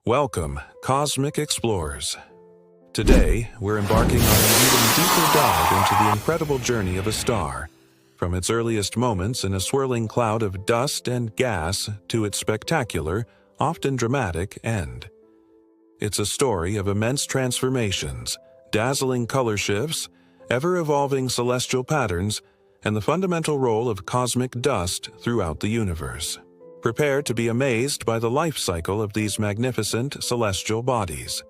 Welcome, Cosmic Explorers. Today, we're embarking on an even deeper dive into the incredible journey of a star, from its earliest moments in a swirling cloud of dust and gas to its spectacular, often dramatic end. It's a story of immense transformations, dazzling color shifts, ever-evolving celestial patterns, and the fundamental role of cosmic dust throughout the universe. Prepare to be amazed by the life cycle of these magnificent celestial bodies.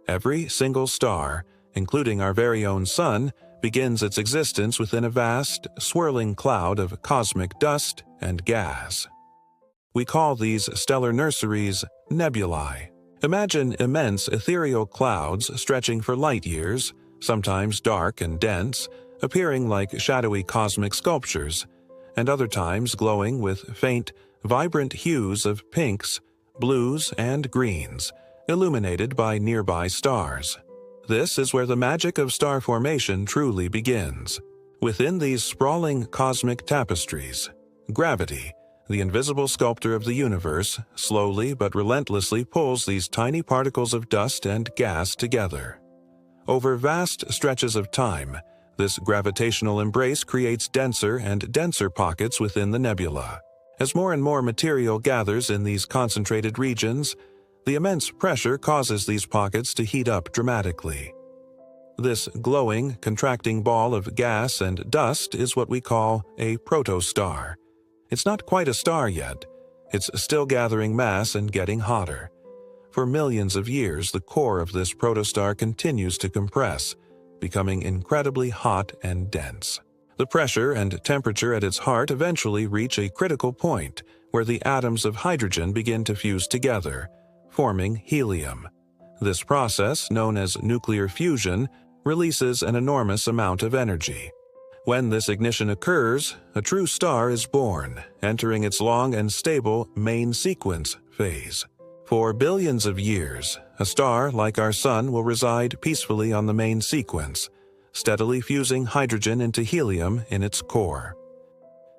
Every single star, including our very own Sun, begins its existence within a vast, swirling cloud of cosmic dust and gas. We call these stellar nurseries nebulae. Imagine immense ethereal clouds stretching for light years, sometimes dark and dense, appearing like shadowy cosmic sculptures, and other times glowing with faint, vibrant hues of pinks, blues, and greens, illuminated by nearby stars. This is where the magic of star formation truly begins. Within these sprawling cosmic tapestries, gravity, the invisible sculptor of the universe, slowly but relentlessly pulls these tiny particles of dust and gas together. Over vast stretches of time, this gravitational embrace creates denser and denser pockets within the nebula. As more and more material gathers in these concentrated regions, the immense pressure causes these pockets to heat up dramatically. This glowing, contracting ball of gas and dust is what we call a protostar. It's not quite a star yet. It's still gathering mass and getting hotter. For millions of years, the core of this protostar continues to compress, becoming incredibly hot and dense. The pressure and temperature at its heart eventually reach a critical point where the atoms of hydrogen begin to fuse together, forming helium. This process, known as nuclear fusion, releases an enormous amount of energy. When this ignition occurs, a true star is born, entering its long and stable main sequence phase. For billions of years, a star like our Sun will reside peacefully on the main sequence, steadily fusing hydrogen into helium in its core.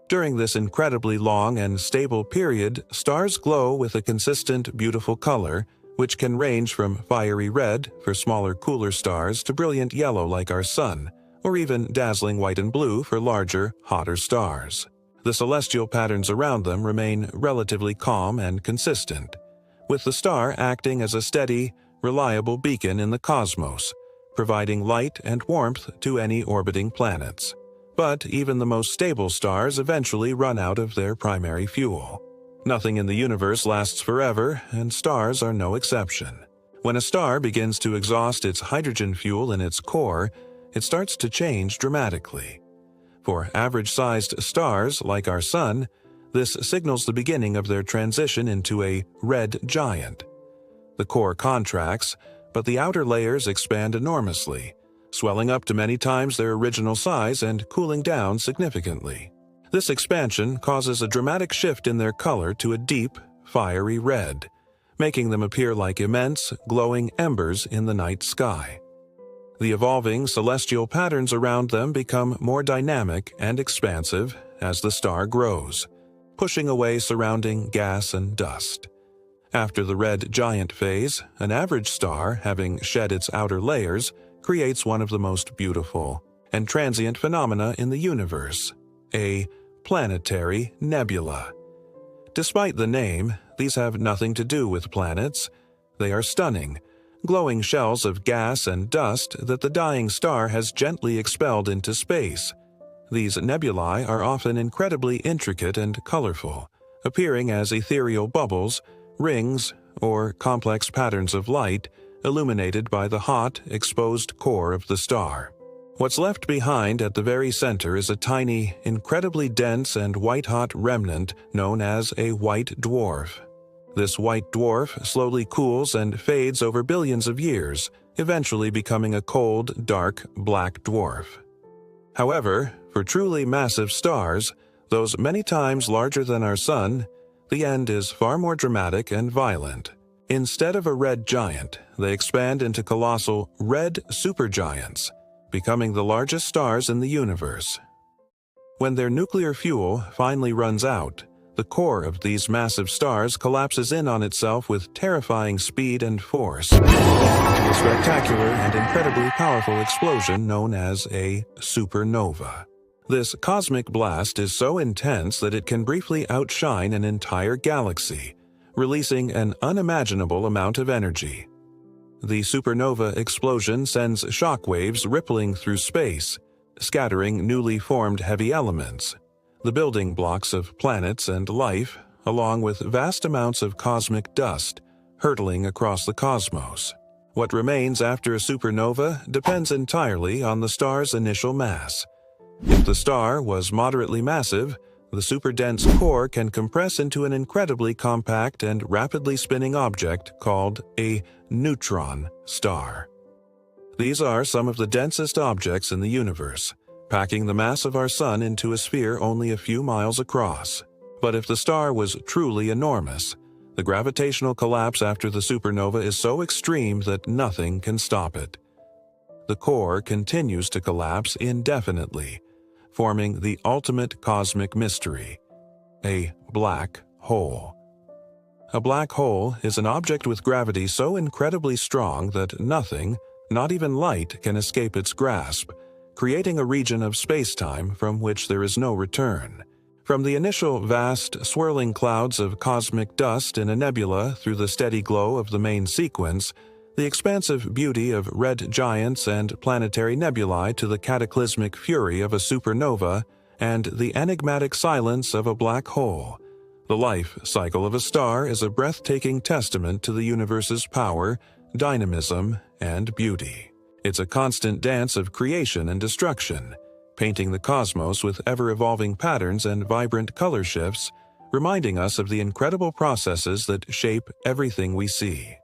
During this incredibly long and stable period, stars glow with a consistent, beautiful color, which can range from fiery red for smaller, cooler stars to brilliant yellow like our Sun, or even dazzling white and blue for larger, hotter stars. The celestial patterns around them remain relatively calm and consistent, with the star acting as a steady, reliable beacon in the cosmos, providing light and warmth to any orbiting planets. But even the most stable stars eventually run out of their primary fuel. Nothing in the universe lasts forever, and stars are no exception. When a star begins to exhaust its hydrogen fuel in its core, it starts to change dramatically. For average-sized stars like our Sun, this signals the beginning of their transition into a red giant. The core contracts, but the outer layers expand enormously, swelling up to many times their original size and cooling down significantly. This expansion causes a dramatic shift in their color to a deep, fiery red, making them appear like immense, glowing embers in the night sky. The evolving celestial patterns around them become more dynamic and expansive as the star grows, pushing away surrounding gas and dust. After the red giant phase, an average star, having shed its outer layers, creates one of the most beautiful and transient phenomena in the universe, a planetary nebula. Despite the name, these have nothing to do with planets. They are stunning, glowing shells of gas and dust that the dying star has gently expelled into space. These nebulae are often incredibly intricate and colorful, appearing as ethereal bubbles, rings, or complex patterns of light illuminated by the hot, exposed core of the star. What's left behind at the very center is a tiny, incredibly dense and white-hot remnant known as a white dwarf. This white dwarf slowly cools and fades over billions of years, eventually becoming a cold, dark, black dwarf. However, for truly massive stars, those many times larger than our Sun, the end is far more dramatic and violent. Instead of a red giant, they expand into colossal red supergiants, becoming the largest stars in the universe. When their nuclear fuel finally runs out, The core of these massive stars collapses in on itself with terrifying speed and force, into a spectacular and incredibly powerful explosion known as a supernova. This cosmic blast is so intense that it can briefly outshine an entire galaxy, releasing an unimaginable amount of energy. The supernova explosion sends shockwaves rippling through space, scattering newly formed heavy elements, the building blocks of planets and life, along with vast amounts of cosmic dust, hurtling across the cosmos. What remains after a supernova depends entirely on the star's initial mass. If the star was moderately massive, the superdense core can compress into an incredibly compact and rapidly spinning object called a neutron star. These are some of the densest objects in the universe, packing the mass of our Sun into a sphere only a few miles across. But if the star was truly enormous, the gravitational collapse after the supernova is so extreme that nothing can stop it. The core continues to collapse indefinitely, forming the ultimate cosmic mystery, a black hole. A black hole is an object with gravity so incredibly strong that nothing, not even light, can escape its grasp, creating a region of space-time from which there is no return. From the initial vast, swirling clouds of cosmic dust in a nebula through the steady glow of the main sequence, the expansive beauty of red giants and planetary nebulae to the cataclysmic fury of a supernova, and the enigmatic silence of a black hole, the life cycle of a star is a breathtaking testament to the universe's power, dynamism, and beauty. It's a constant dance of creation and destruction, painting the cosmos with ever-evolving patterns and vibrant color shifts, reminding us of the incredible processes that shape everything we see.